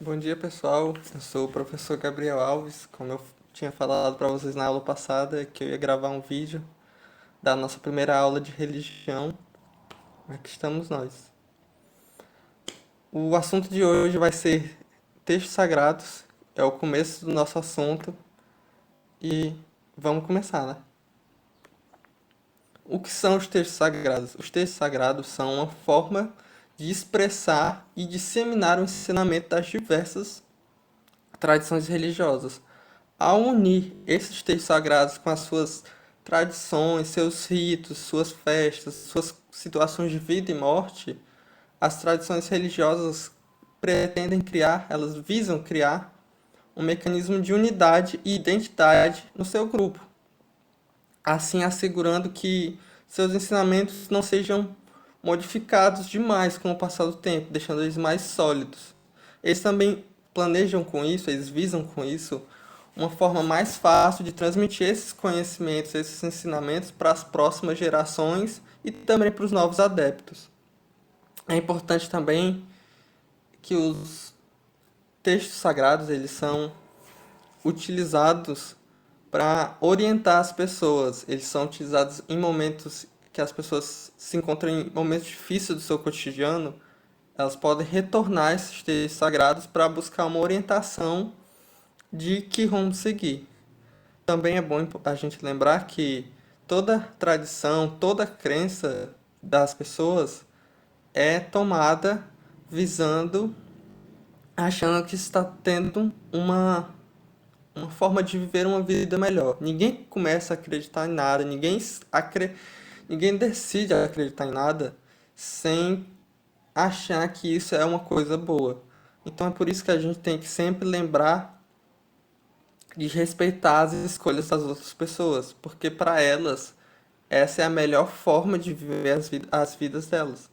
Bom dia, pessoal. Eu sou o professor Gabriel Alves. Como eu tinha falado para vocês na aula passada, que eu ia gravar um vídeo da nossa primeira aula de religião. Aqui estamos nós. O assunto de hoje vai ser textos sagrados. É o começo do nosso assunto e vamos começar, né? O que são os textos sagrados? Os textos sagrados são uma forma de expressar e disseminar o ensinamento das diversas tradições religiosas. Ao unir esses textos sagrados com as suas tradições, seus ritos, suas festas, suas situações de vida e morte, as tradições religiosas pretendem criar, elas visam criar um mecanismo de unidade e identidade no seu grupo, assim assegurando que seus ensinamentos não sejam modificados demais com o passar do tempo, deixando eles mais sólidos. Eles também planejam com isso, eles visam com isso uma forma mais fácil de transmitir esses conhecimentos, esses ensinamentos para as próximas gerações e também para os novos adeptos. É importante também que os textos sagrados eles são utilizados para orientar as pessoas. Eles são utilizados em momentos que as pessoas se encontram em momentos difíceis do seu cotidiano. Elas podem retornar a esses textos sagrados para buscar uma orientação de que rumo seguir. Também é bom a gente lembrar que toda tradição, toda crença das pessoas é tomada visando, achando que está tendo uma forma de viver uma vida melhor. Ninguém começa a acreditar em nada, ninguém decide acreditar em nada sem achar que isso é uma coisa boa. Então é por isso que a gente tem que sempre lembrar de respeitar as escolhas das outras pessoas, porque para elas essa é a melhor forma de viver as vidas delas.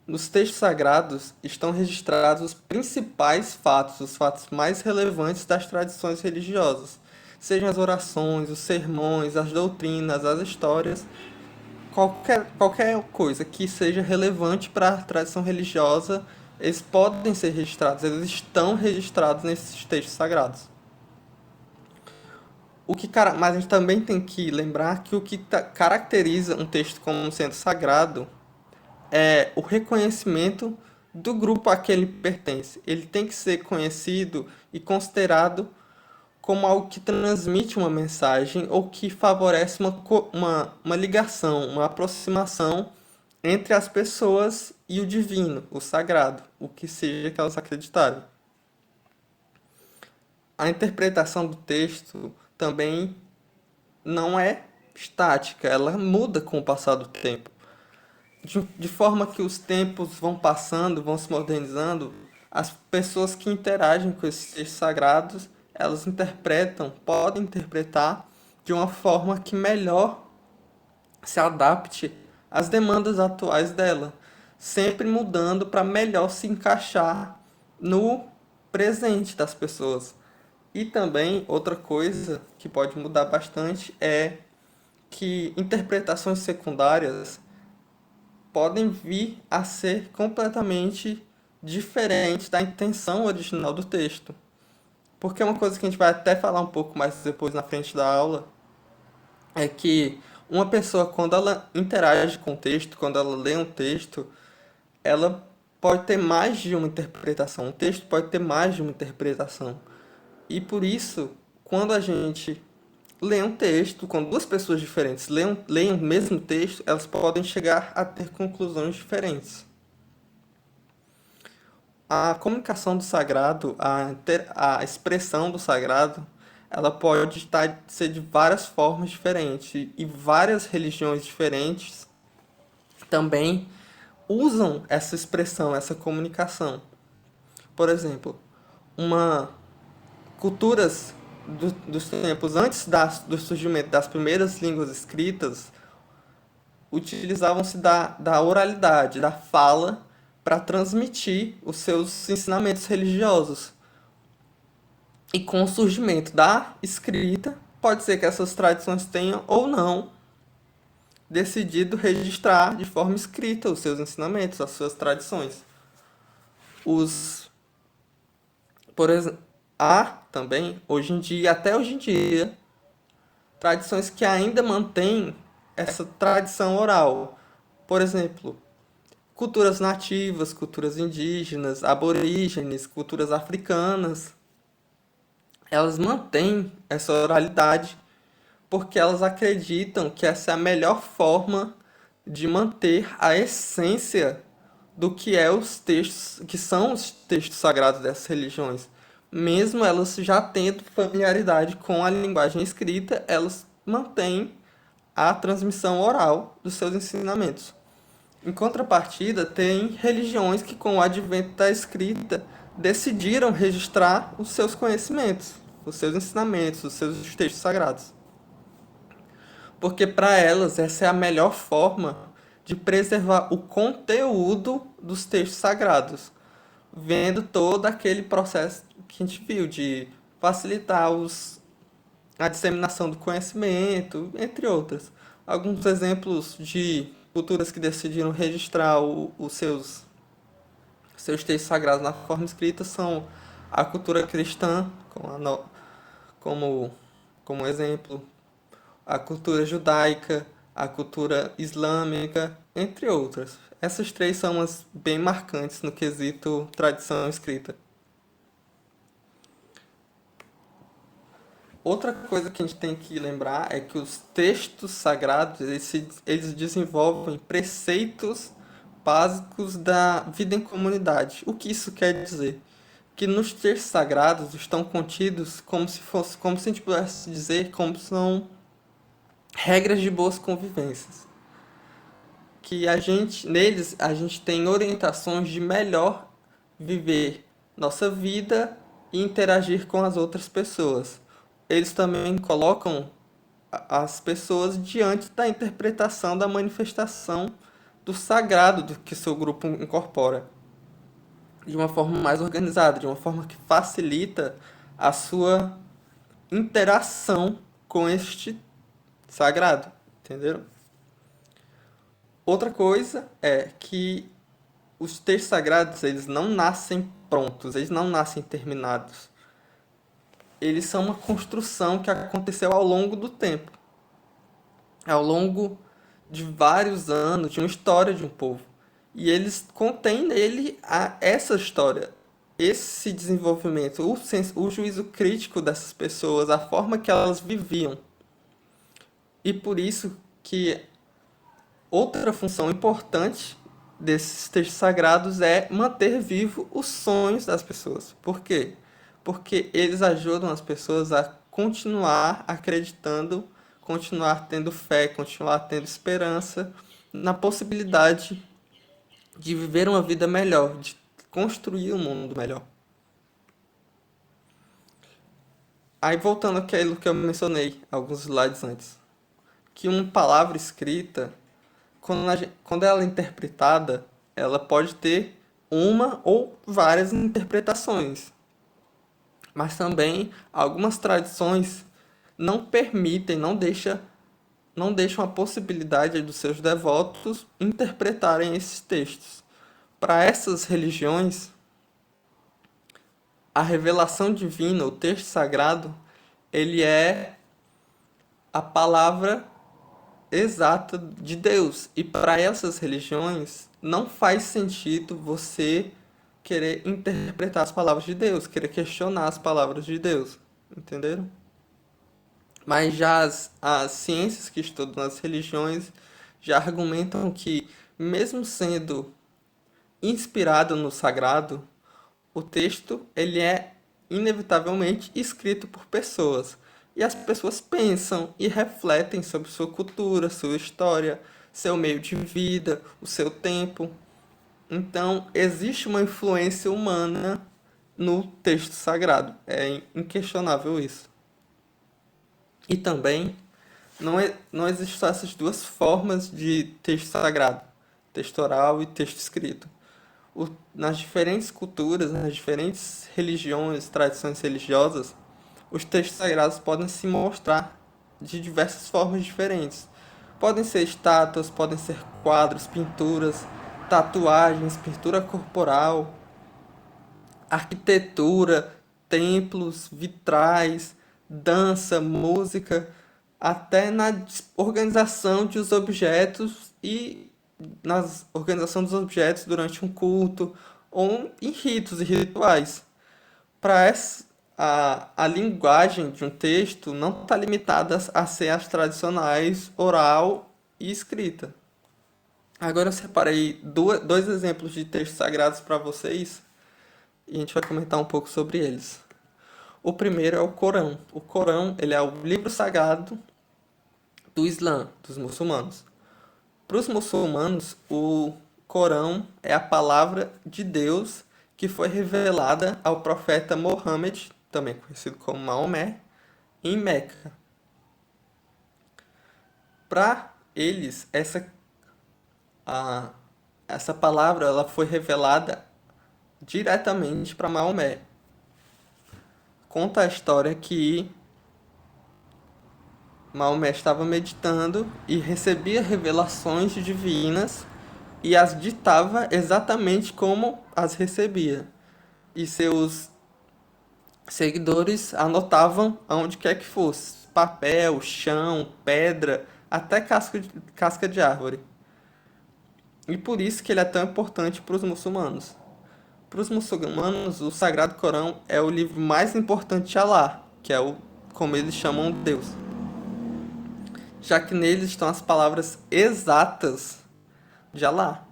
Nos textos sagrados estão registrados os principais fatos, os fatos mais relevantes das tradições religiosas, sejam as orações, os sermões, as doutrinas, as histórias, qualquer coisa que seja relevante para a tradição religiosa, eles podem ser registrados, eles estão registrados nesses textos sagrados. Mas a gente também tem que lembrar que o que caracteriza um texto como sendo sagrado é o reconhecimento do grupo a que ele pertence. Ele tem que ser conhecido e considerado como algo que transmite uma mensagem ou que favorece uma ligação, uma aproximação entre as pessoas e o divino, o sagrado, o que seja que elas acreditarem. A interpretação do texto também não é estática, ela muda com o passar do tempo. De forma que os tempos vão passando, vão se modernizando, as pessoas que interagem com esses textos sagrados, elas podem interpretar de uma forma que melhor se adapte às demandas atuais dela, sempre mudando para melhor se encaixar no presente das pessoas. E também outra coisa que pode mudar bastante é que interpretações secundárias podem vir a ser completamente diferentes da intenção original do texto. Porque uma coisa que a gente vai até falar um pouco mais depois na frente da aula é que uma pessoa, quando ela interage com o texto, quando ela lê um texto, ela pode ter mais de uma interpretação. Um texto pode ter mais de uma interpretação. E por isso, quando a gente lê um texto, quando duas pessoas diferentes leem o mesmo texto, elas podem chegar a ter conclusões diferentes. A comunicação do sagrado, a expressão do sagrado, ela pode ser de várias formas diferentes e várias religiões diferentes também usam essa expressão, essa comunicação. Por exemplo, uma culturas dos tempos antes do surgimento das primeiras línguas escritas utilizavam-se da oralidade, da fala, para transmitir os seus ensinamentos religiosos. E com o surgimento da escrita, pode ser que essas tradições tenham ou não decidido registrar de forma escrita os seus ensinamentos, as suas tradições. Os Por exemplo, há também, hoje em dia, até hoje em dia, tradições que ainda mantêm essa tradição oral. Por exemplo, culturas nativas, culturas indígenas, aborígenes, culturas africanas, elas mantêm essa oralidade porque elas acreditam que essa é a melhor forma de manter a essência do que é os textos, que são os textos sagrados dessas religiões. Mesmo elas já tendo familiaridade com a linguagem escrita, elas mantêm a transmissão oral dos seus ensinamentos. Em contrapartida, tem religiões que, com o advento da escrita, decidiram registrar os seus conhecimentos, os seus ensinamentos, os seus textos sagrados. Porque para elas essa é a melhor forma de preservar o conteúdo dos textos sagrados, vendo todo aquele processo que a gente viu de facilitar a disseminação do conhecimento, entre outras. Alguns exemplos de culturas que decidiram registrar seus textos sagrados na forma escrita são a cultura cristã, como, como exemplo, a cultura judaica, a cultura islâmica, entre outras. Essas três são as bem marcantes no quesito tradição escrita. Outra coisa que a gente tem que lembrar é que os textos sagrados eles desenvolvem preceitos básicos da vida em comunidade. O que isso quer dizer? Que nos textos sagrados estão contidos como se a gente pudesse dizer, como são regras de boas convivências. Que neles a gente tem orientações de melhor viver nossa vida e interagir com as outras pessoas. Eles também colocam as pessoas diante da interpretação da manifestação do sagrado do que seu grupo incorpora, de uma forma mais organizada, de uma forma que facilita a sua interação com este sagrado, entenderam? Outra coisa é que os textos sagrados, eles não nascem prontos, eles não nascem terminados. Eles são uma construção que aconteceu ao longo do tempo, ao longo de vários anos, de uma história de um povo. E eles contêm nele essa história, esse desenvolvimento, o juízo crítico dessas pessoas, a forma que elas viviam. E por isso que outra função importante desses textos sagrados é manter vivo os sonhos das pessoas. Por quê? Porque eles ajudam as pessoas a continuar acreditando, continuar tendo fé, continuar tendo esperança na possibilidade de viver uma vida melhor, de construir um mundo melhor. Aí voltando àquilo que eu mencionei alguns slides antes, que uma palavra escrita quando ela é interpretada, ela pode ter uma ou várias interpretações. Mas também algumas tradições não permitem, não deixam a possibilidade dos seus devotos interpretarem esses textos. Para essas religiões, a revelação divina, o texto sagrado, ele é a palavra exata de Deus. E para essas religiões, não faz sentido você querer interpretar as palavras de Deus, querer questionar as palavras de Deus. Entenderam? Mas já as ciências que estudam as religiões já argumentam que, mesmo sendo inspirado no sagrado, o texto ele é inevitavelmente escrito por pessoas. E as pessoas pensam e refletem sobre sua cultura, sua história, seu meio de vida, o seu tempo. Então, existe uma influência humana no texto sagrado. É inquestionável isso. E também não existem só essas duas formas de texto sagrado, texto oral e texto escrito. Nas diferentes culturas, nas diferentes religiões, tradições religiosas, os textos sagrados podem se mostrar de diversas formas diferentes. Podem ser estátuas, podem ser quadros, pinturas, tatuagens, pintura corporal, arquitetura, templos, vitrais, dança, música, até na organização dos objetos e nas organização dos objetos durante um culto ou em ritos e rituais. Para a linguagem de um texto não está limitada a ser as tradicionais oral e escrita. Agora eu separei dois exemplos de textos sagrados para vocês e a gente vai comentar um pouco sobre eles. O primeiro é o Corão. O Corão, ele é o livro sagrado do Islã, dos muçulmanos. Para os muçulmanos, o Corão é a palavra de Deus que foi revelada ao profeta Mohammed, também conhecido como Maomé, em Meca. Para eles, a, essa palavra ela foi revelada diretamente para Maomé. Conta a história que Maomé estava meditando e recebia revelações divinas e as ditava exatamente como as recebia. E seus seguidores anotavam aonde quer que fosse: papel, chão, pedra, até casca de árvore. E por isso que ele é tão importante para os muçulmanos. Para os muçulmanos, o Sagrado Corão é o livro mais importante de Alá, que é o como eles chamam Deus, já que neles estão as palavras exatas de Alá.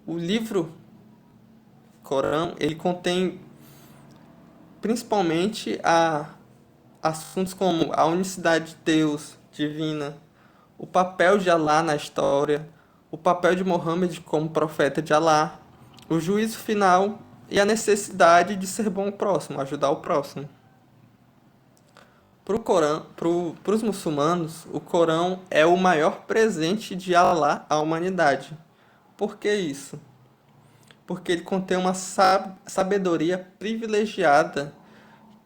O livro Corão, ele contém principalmente assuntos como a unicidade de Deus divina, o papel de Alá na história, o papel de Mohammed como profeta de Alá, o juízo final e a necessidade de ser bom ao próximo, ajudar o próximo. Para os muçulmanos, o Corão é o maior presente de Alá à humanidade. Por que isso? Porque ele contém uma sabedoria privilegiada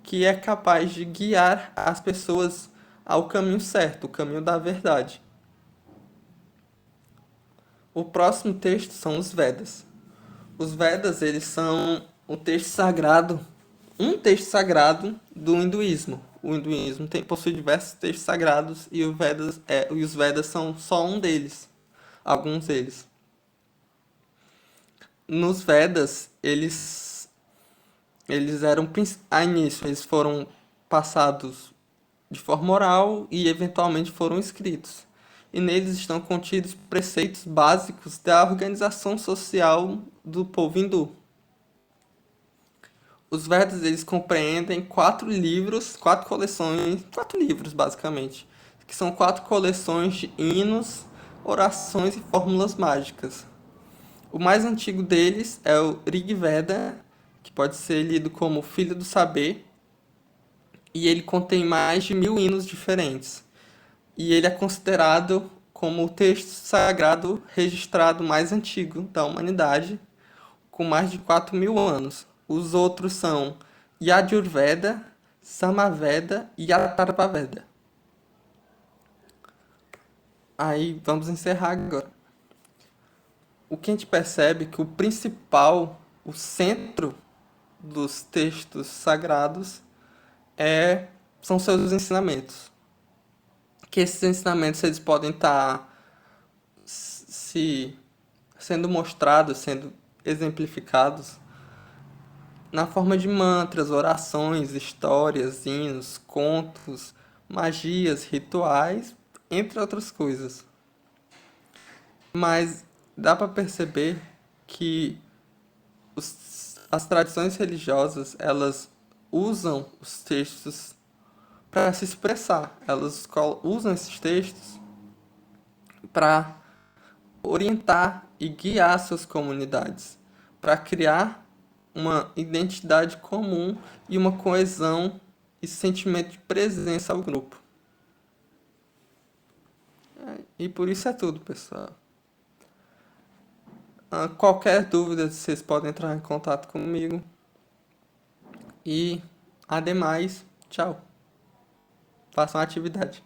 que é capaz de guiar as pessoas ao caminho certo, o caminho da verdade. O próximo texto são os Vedas. Os Vedas, eles são um texto sagrado do hinduísmo. O hinduísmo possui diversos textos sagrados e os Vedas são só um deles, alguns deles. Nos Vedas, eles eram a início, eles foram passados de forma oral e eventualmente foram escritos. E neles estão contidos preceitos básicos da organização social do povo hindu. Os Vedas eles compreendem quatro livros basicamente, que são quatro coleções de hinos, orações e fórmulas mágicas. O mais antigo deles é o Rig Veda, que pode ser lido como Filho do Saber, e ele contém mais de 1000 hinos diferentes. E ele é considerado como o texto sagrado registrado mais antigo da humanidade, com mais de 4000 anos. Os outros são Yajurveda, Samaveda e Atharvaveda. Aí vamos encerrar agora. O que a gente percebe é que o centro dos textos sagrados são seus ensinamentos. Que esses ensinamentos eles podem estar se sendo mostrados, sendo exemplificados na forma de mantras, orações, histórias, hinos, contos, magias, rituais, entre outras coisas. Mas dá para perceber que as tradições religiosas, elas usam os textos para se expressar. Elas usam esses textos para orientar e guiar suas comunidades, para criar uma identidade comum e uma coesão e sentimento de presença ao grupo. E por isso é tudo, pessoal. Qualquer dúvida, vocês podem entrar em contato comigo. E, ademais, tchau. Façam a atividade.